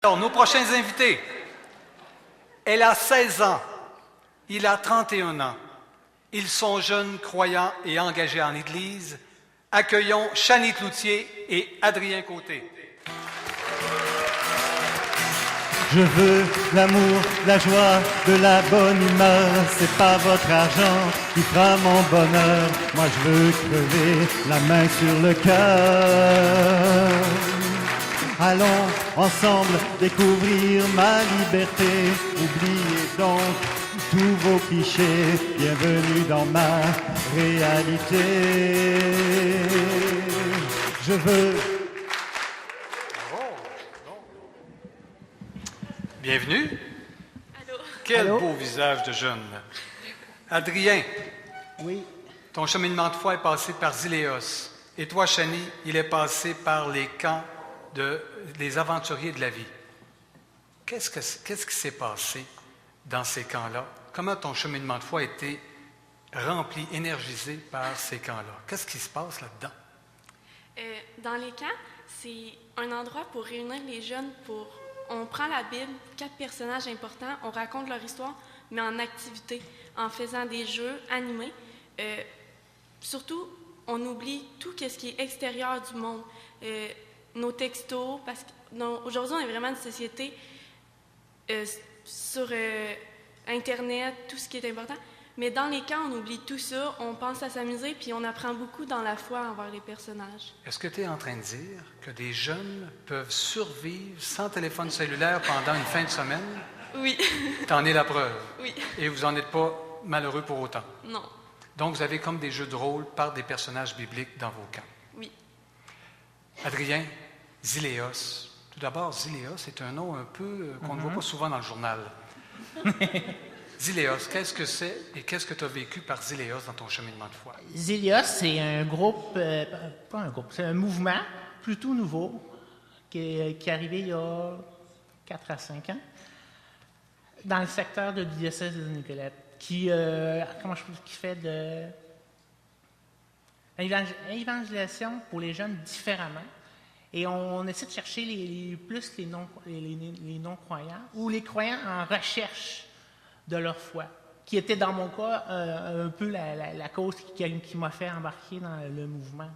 Alors, nos prochains invités. Elle a 16 ans. Il a 31 ans. Ils sont jeunes, croyants et engagés en Église. Accueillons Chanie Cloutier et Adrien Côté. Je veux l'amour, la joie, de la bonne humeur. C'est pas votre argent qui fera mon bonheur. Moi je veux crever la main sur le cœur. Allons ensemble découvrir ma liberté. Oubliez donc tous vos clichés. Bienvenue dans ma réalité. Je veux... Bienvenue. Allô. Quel Allô. beau visage de jeune. Adrien, Oui. ton cheminement de foi est passé par Zéléos. Et toi, Chanie, il est passé par les camps des aventuriers de la vie. Qu'est-ce qui s'est passé dans ces camps-là? Comment ton cheminement de foi a été rempli, énergisé par ces camps-là? Qu'est-ce qui se passe là-dedans? Dans les camps, c'est un endroit pour réunir les jeunes On prend la Bible, 4 personnages importants, on raconte leur histoire, mais en activité, en faisant des jeux animés. Surtout, on oublie tout ce qui est extérieur du monde. Nos textos, parce qu'aujourd'hui, on est vraiment une société sur Internet, tout ce qui est important. Mais dans les camps, on oublie tout ça, on pense à s'amuser, puis on apprend beaucoup dans la foi envers les personnages. Est-ce que tu es en train de dire que des jeunes peuvent survivre sans téléphone cellulaire pendant une fin de semaine? Oui. T'en es la preuve. Oui. Et vous n'en êtes pas malheureux pour autant. Non. Donc, vous avez comme des jeux de rôle par des personnages bibliques dans vos camps. Oui. Adrien, Zéléos. Tout d'abord, Zéléos est un nom un peu qu'on ne voit pas souvent dans le journal. Zéléos, qu'est-ce que c'est et qu'est-ce que tu as vécu par Zéléos dans ton cheminement de foi? Zélios, c'est un groupe, pas un groupe, c'est un mouvement plutôt nouveau qui est arrivé il y a 4 à 5 ans dans le secteur de diocèse de Nicolette, qui fait de l'évangélisation pour les jeunes différemment. Et on essaie de chercher les non-croyants ou les croyants en recherche de leur foi, qui était dans mon cas un peu la cause qui m'a fait embarquer dans le mouvement.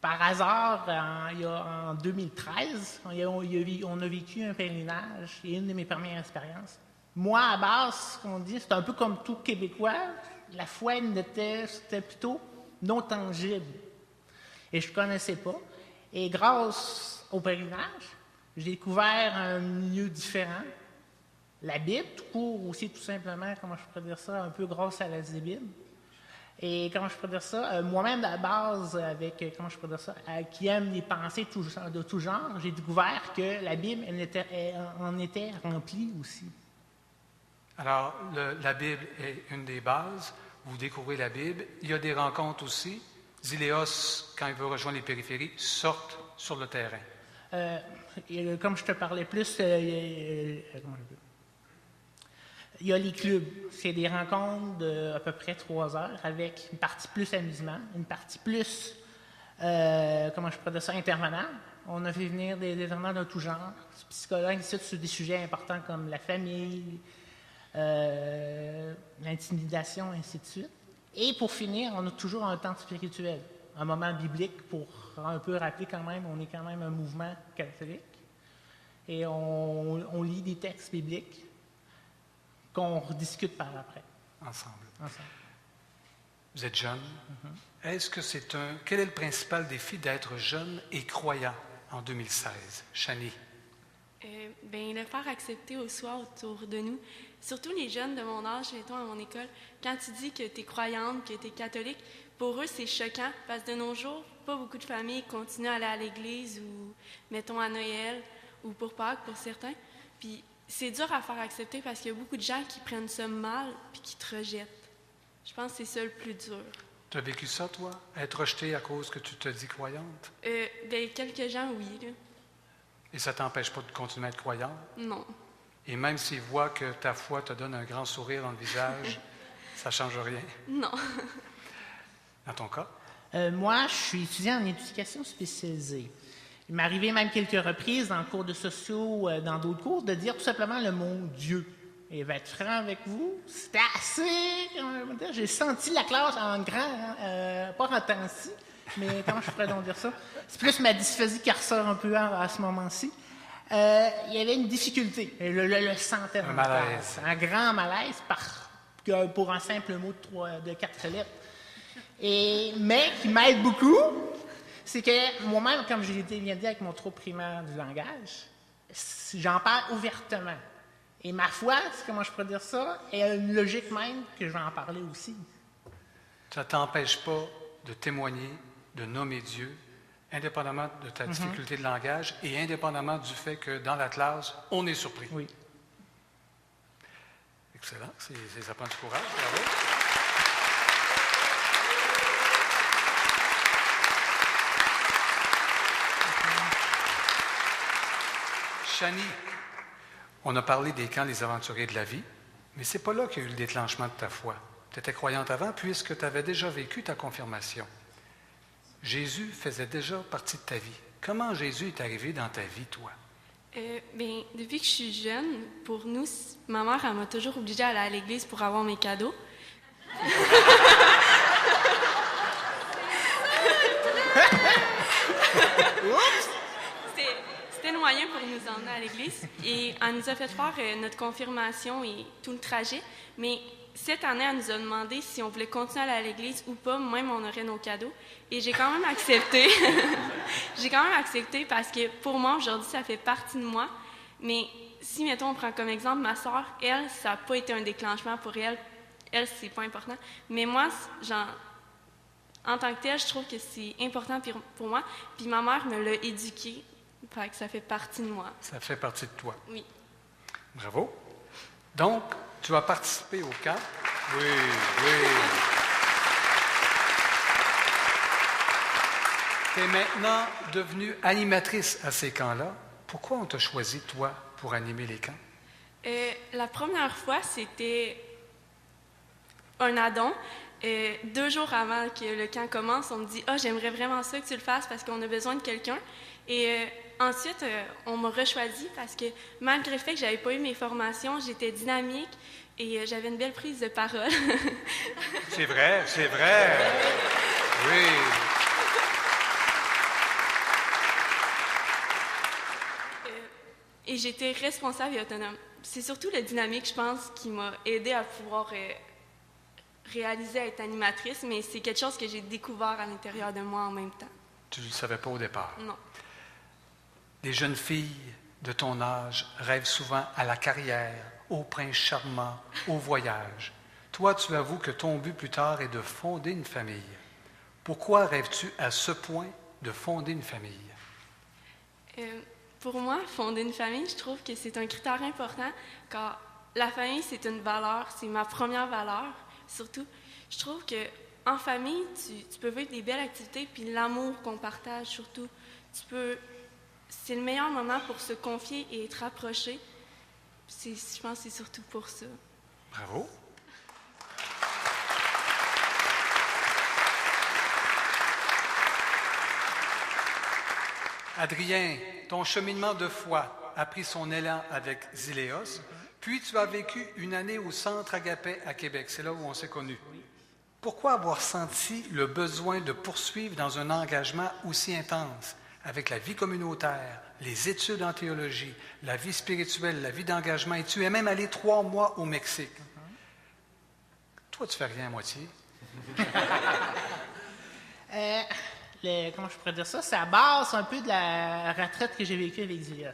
Par hasard, en 2013, on a vécu un pèlerinage, et une de mes premières expériences. Moi, à base, comme on dit, c'est un peu comme tout Québécois, la foi c'était plutôt non tangible. Et je ne connaissais pas. Et grâce au pèlerinage, j'ai découvert un milieu différent. La Bible, tout court aussi, tout simplement, comment je pourrais dire ça, un peu grâce à la Bible. Et comment je pourrais dire ça, moi-même, à la base, qui aime les pensées de tout genre, j'ai découvert que la Bible en était remplie aussi. Alors, la Bible est une des bases. Vous découvrez la Bible. Il y a des rencontres aussi. Zéléos, quand il veut rejoindre les périphéries, sortent sur le terrain. Comme je te parlais plus, il y a les clubs. C'est des rencontres d'à peu près 3 heures avec une partie plus amusement, une partie plus, intervenants. On a fait venir des intervenants de tout genre, psychologues, sur des sujets importants comme la famille, l'intimidation, ainsi de suite. Et pour finir, on a toujours un temps spirituel, un moment biblique pour un peu rappeler quand même, on est quand même un mouvement catholique. Et on lit des textes bibliques qu'on rediscute par après. Ensemble. Vous êtes jeune. Est-ce que quel est le principal défi d'être jeune et croyant en 2016? Chanie. Le faire accepter au soir autour de nous. Surtout les jeunes de mon âge, mettons à mon école, quand tu dis que tu es croyante, que tu es catholique, pour eux c'est choquant parce que de nos jours, pas beaucoup de familles continuent à aller à l'église ou, mettons, à Noël ou pour Pâques pour certains. Puis c'est dur à faire accepter parce qu'il y a beaucoup de gens qui prennent ça mal puis qui te rejettent. Je pense que c'est ça le plus dur. Tu as vécu ça, toi? Être rejeté à cause que tu te dis croyante? Quelques gens, oui. Là. Et ça ne t'empêche pas de continuer à être croyante? Non. Et même s'ils voient que ta foi te donne un grand sourire dans le visage, ça ne change rien? Non. Dans ton cas? Moi, je suis étudiant en éducation spécialisée. Il m'est arrivé même quelques reprises dans le cours de sociaux, dans d'autres cours, de dire tout simplement le mot Dieu. Et va être franc avec vous, c'était assez... J'ai senti la classe en grand, pas en temps-ci, mais comment je pourrais donc dire ça? C'est plus ma dysphasie qui ressort un peu à ce moment-ci. Il y avait une difficulté, le sentais dans Un la malaise. classe. Un grand malaise pour un simple mot de 4 lettres. Mais qui m'aide beaucoup, c'est que moi-même, comme je l'ai bien dit avec mon trouble primaire du langage, j'en parle ouvertement. Et ma foi, c'est comment je pourrais dire ça, est une logique même que je vais en parler aussi. Ça ne t'empêche pas de témoigner, de nommer Dieu, indépendamment de ta difficulté de langage et indépendamment du fait que dans la classe, on est surpris. Oui. Excellent. Ça prend du courage. Bravo. Chani, on a parlé des camps des aventuriers de la vie, mais c'est pas là qu'il y a eu le déclenchement de ta foi. Tu étais croyante avant puisque tu avais déjà vécu ta confirmation. Jésus faisait déjà partie de ta vie. Comment Jésus est arrivé dans ta vie, toi? Depuis que je suis jeune, pour nous, ma mère, elle m'a toujours obligée à aller à l'église pour avoir mes cadeaux. C'était le moyen pour nous emmener à l'église. Et elle nous a fait faire notre confirmation et tout le trajet. Mais cette année, elle nous a demandé si on voulait continuer à aller à l'église ou pas, même on aurait nos cadeaux. Et j'ai quand même accepté. J'ai quand même accepté parce que pour moi, aujourd'hui, ça fait partie de moi. Mais si, mettons, on prend comme exemple ma soeur, elle, ça n'a pas été un déclenchement pour elle. Elle, c'est pas important. Mais moi, en tant que telle, je trouve que c'est important pour moi. Puis ma mère me l'a éduquée. Fait que ça fait partie de moi. Ça fait partie de toi. Oui. Bravo. Donc, tu vas participer au camp. Oui, oui. Tu es maintenant devenue animatrice à ces camps-là. Pourquoi on t'a choisi, toi, pour animer les camps? La première fois, c'était un addon. 2 jours avant que le camp commence, on me dit « Ah, j'aimerais vraiment ça que tu le fasses parce qu'on a besoin de quelqu'un. » Et ensuite, on m'a rechoisi parce que malgré le fait que j'avais pas eu mes formations, j'étais dynamique et j'avais une belle prise de parole. C'est vrai, c'est vrai. Oui. Et j'étais responsable et autonome. C'est surtout le dynamique, je pense, qui m'a aidée à pouvoir réaliser à être animatrice, mais c'est quelque chose que j'ai découvert à l'intérieur de moi en même temps. Tu ne le savais pas au départ. Non. Les jeunes filles de ton âge rêvent souvent à la carrière, au prince charmant, au voyage. Toi, tu avoues que ton but plus tard est de fonder une famille. Pourquoi rêves-tu à ce point de fonder une famille? Pour moi, fonder une famille, je trouve que c'est un critère important, car la famille, c'est une valeur, c'est ma première valeur. Surtout, je trouve que en famille, tu peux vivre des belles activités, puis l'amour qu'on partage, surtout, c'est le meilleur moment pour se confier et être rapproché. Je pense que c'est surtout pour ça. Bravo. Adrien, ton cheminement de foi a pris son élan avec Zéléos, puis tu as vécu une année au Centre Agapé à Québec. C'est là où on s'est connus. Pourquoi avoir senti le besoin de poursuivre dans un engagement aussi intense avec la vie communautaire, les études en théologie, la vie spirituelle, la vie d'engagement, et tu es même allé 3 mois au Mexique? Toi, tu fais rien à moitié. Comment je pourrais dire ça? Ça base un peu de la retraite que j'ai vécue avec Zélios.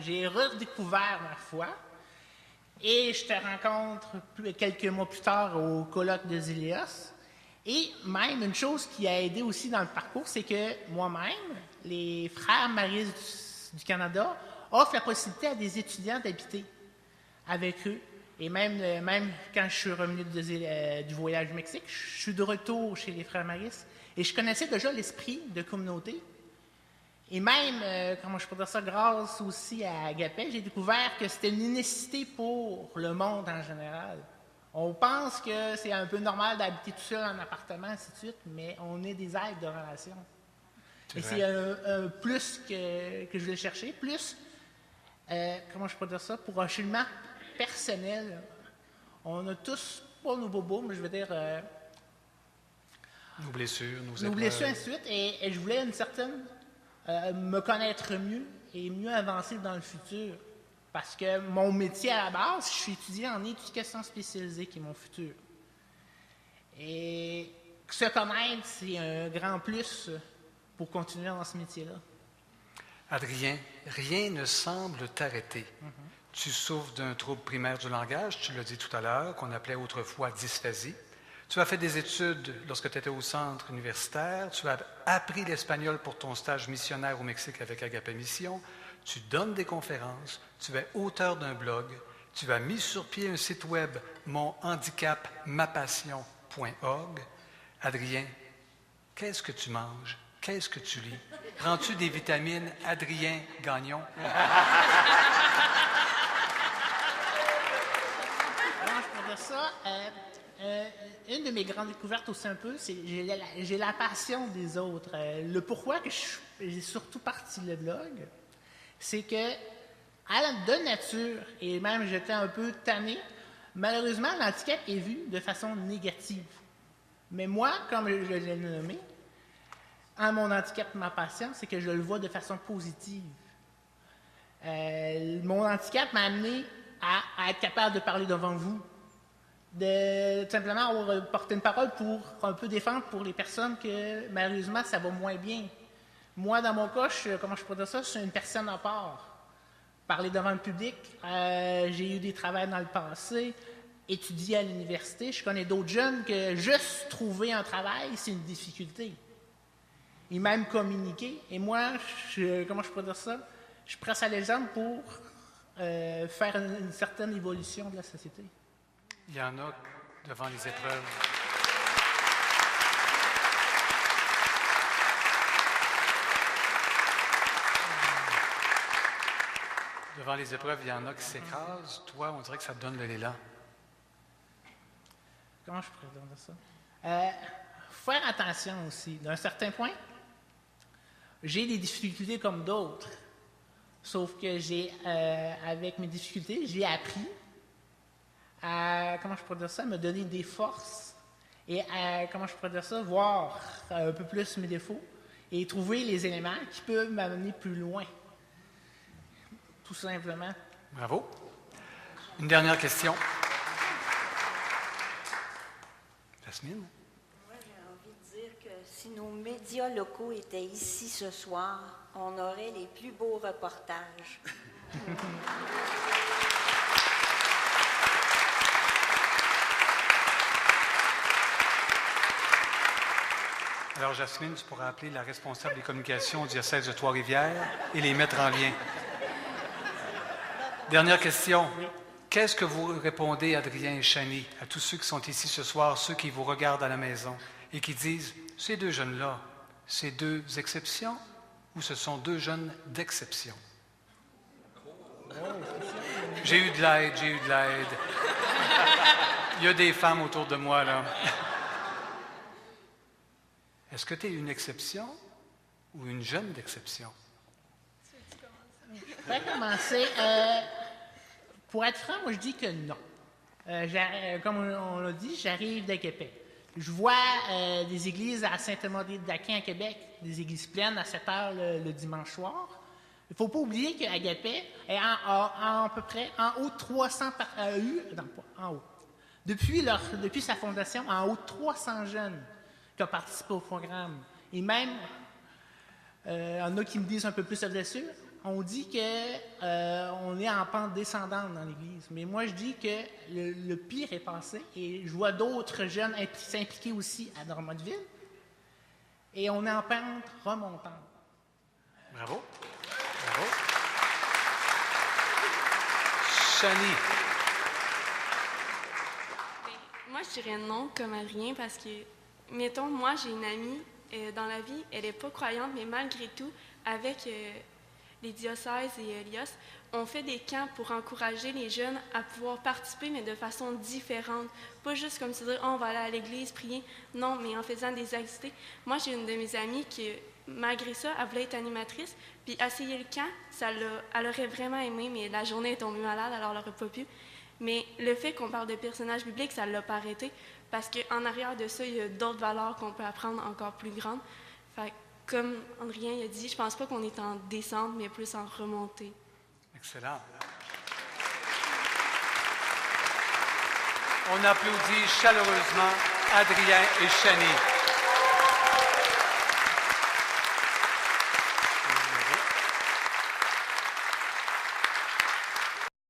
J'ai redécouvert ma foi et je te rencontre quelques mois plus tard au colloque de Zélios. Et même une chose qui a aidé aussi dans le parcours, c'est que moi-même, les frères maristes du Canada offrent la possibilité à des étudiants d'habiter avec eux. Et même quand je suis revenu du voyage du Mexique, je suis de retour chez les frères maristes. Et je connaissais déjà l'esprit de communauté. Et même, comment je peux dire ça, grâce aussi à Agapé, j'ai découvert que c'était une nécessité pour le monde en général. On pense que c'est un peu normal d'habiter tout seul en appartement, ainsi de suite, mais on est des êtres de relation. C'est Et vrai. c'est un plus que je voulais chercher. Plus, comment je peux dire ça, pour un cheminement personnel, on a tous, pas nos bobos, mais je veux dire, Nos blessures, nos nos épreuves. blessures, ainsi de suite, et je voulais une certaine, me connaître mieux et mieux avancer dans le futur. Parce que mon métier à la base, je suis étudiant en éducation spécialisée, qui est mon futur. Et se connaître, c'est un grand plus pour continuer dans ce métier-là. Adrien, rien ne semble t'arrêter. Tu souffres d'un trouble primaire du langage, tu l'as dit tout à l'heure, qu'on appelait autrefois dysphasie. Tu as fait des études lorsque tu étais au centre universitaire. Tu as appris l'espagnol pour ton stage missionnaire au Mexique avec Agape Mission. Tu donnes des conférences. Tu es auteur d'un blog. Tu as mis sur pied un site web, monhandicapmapassion.org. Adrien, qu'est-ce que tu manges? Qu'est-ce que tu lis? Prends-tu des vitamines Adrien Gagnon? Comment je peux dire ça? Une de mes grandes découvertes aussi un peu, c'est j'ai la passion des autres. Le pourquoi que j'ai surtout parti le blog, c'est que de nature, et même j'étais un peu tanné, malheureusement, l'handicap est vu de façon négative. Mais moi, comme je l'ai nommé, mon handicap, ma passion, c'est que je le vois de façon positive. Mon handicap m'a amené à être capable de parler devant vous, de tout simplement porter une parole pour un peu défendre pour les personnes que malheureusement ça va moins bien. Moi, dans mon cas, comment je peux dire ça, je suis une personne à part. Parler devant le public, j'ai eu des travails dans le passé, étudier à l'université, je connais d'autres jeunes que juste trouver un travail, c'est une difficulté. Et même communiquer. Et moi, comment je peux dire ça, je presse à l'exemple pour faire une certaine évolution de la société. Il y en a devant les épreuves. Devant les épreuves, il y en a qui s'écrasent. Toi, on dirait que ça te donne de l'élan. Comment je pourrais dire ça? Faire attention aussi. D'un certain point, j'ai des difficultés comme d'autres. Sauf que avec mes difficultés, j'ai appris à, comment je pourrais dire ça, me donner des forces et à, comment je pourrais dire ça, voir un peu plus mes défauts et trouver les éléments qui peuvent m'amener plus loin. Tout simplement. Bravo. Une dernière question. Jasmine? Moi, j'ai envie de dire que si nos médias locaux étaient ici ce soir, on aurait les plus beaux reportages. Alors, Jasmine, tu pourras appeler la responsable des communications au diocèse de Trois-Rivières et les mettre en lien. Dernière question. Qu'est-ce que vous répondez, Adrien et Chani, à tous ceux qui sont ici ce soir, ceux qui vous regardent à la maison et qui disent, ces deux jeunes-là, c'est deux exceptions ou ce sont deux jeunes d'exception? J'ai eu de l'aide, j'ai eu de l'aide. Il y a des femmes autour de moi, là. Est-ce que tu es une exception ou une jeune d'exception? Je vais commencer. Pour être franc, moi, je dis que non. Comme on l'a dit, j'arrive de Québec. Je vois des églises à Saint-Thomas-d'Aquin à Québec, des églises pleines à 7 heures le dimanche soir. Il ne faut pas oublier qu'Agapé est à peu près en haut de 300 depuis sa fondation, en haut de 300 jeunes qui ont participé au programme. Et même, il y en a qui me disent un peu plus de blessure, on dit qu'on est en pente descendante dans l'Église. Mais moi, je dis que le pire est passé et je vois d'autres jeunes s'impliquer aussi à Drummondville. Et on est en pente remontante. Bravo. Bravo. Chani. Moi, je dirais non comme Adrien parce que, mettons, moi, j'ai une amie dans la vie, elle n'est pas croyante, mais malgré tout, avec les diocèses et l'IOS, on fait des camps pour encourager les jeunes à pouvoir participer, mais de façon différente. Pas juste comme se dire, oh, on va aller à l'église, prier. Non, mais en faisant des activités. Moi, j'ai une de mes amies qui malgré ça, elle voulait être animatrice. Puis essayer le camp, elle aurait vraiment aimé, mais la journée est tombée malade, alors elle n'aurait pas pu. Mais le fait qu'on parle de personnages bibliques, ça ne l'a pas arrêté, parce qu'en arrière de ça, il y a d'autres valeurs qu'on peut apprendre encore plus grandes. Fait que, comme Andrien a dit, je pense pas qu'on est en descente, mais plus en remontée. Excellent. On applaudit chaleureusement Adrien et Chanie.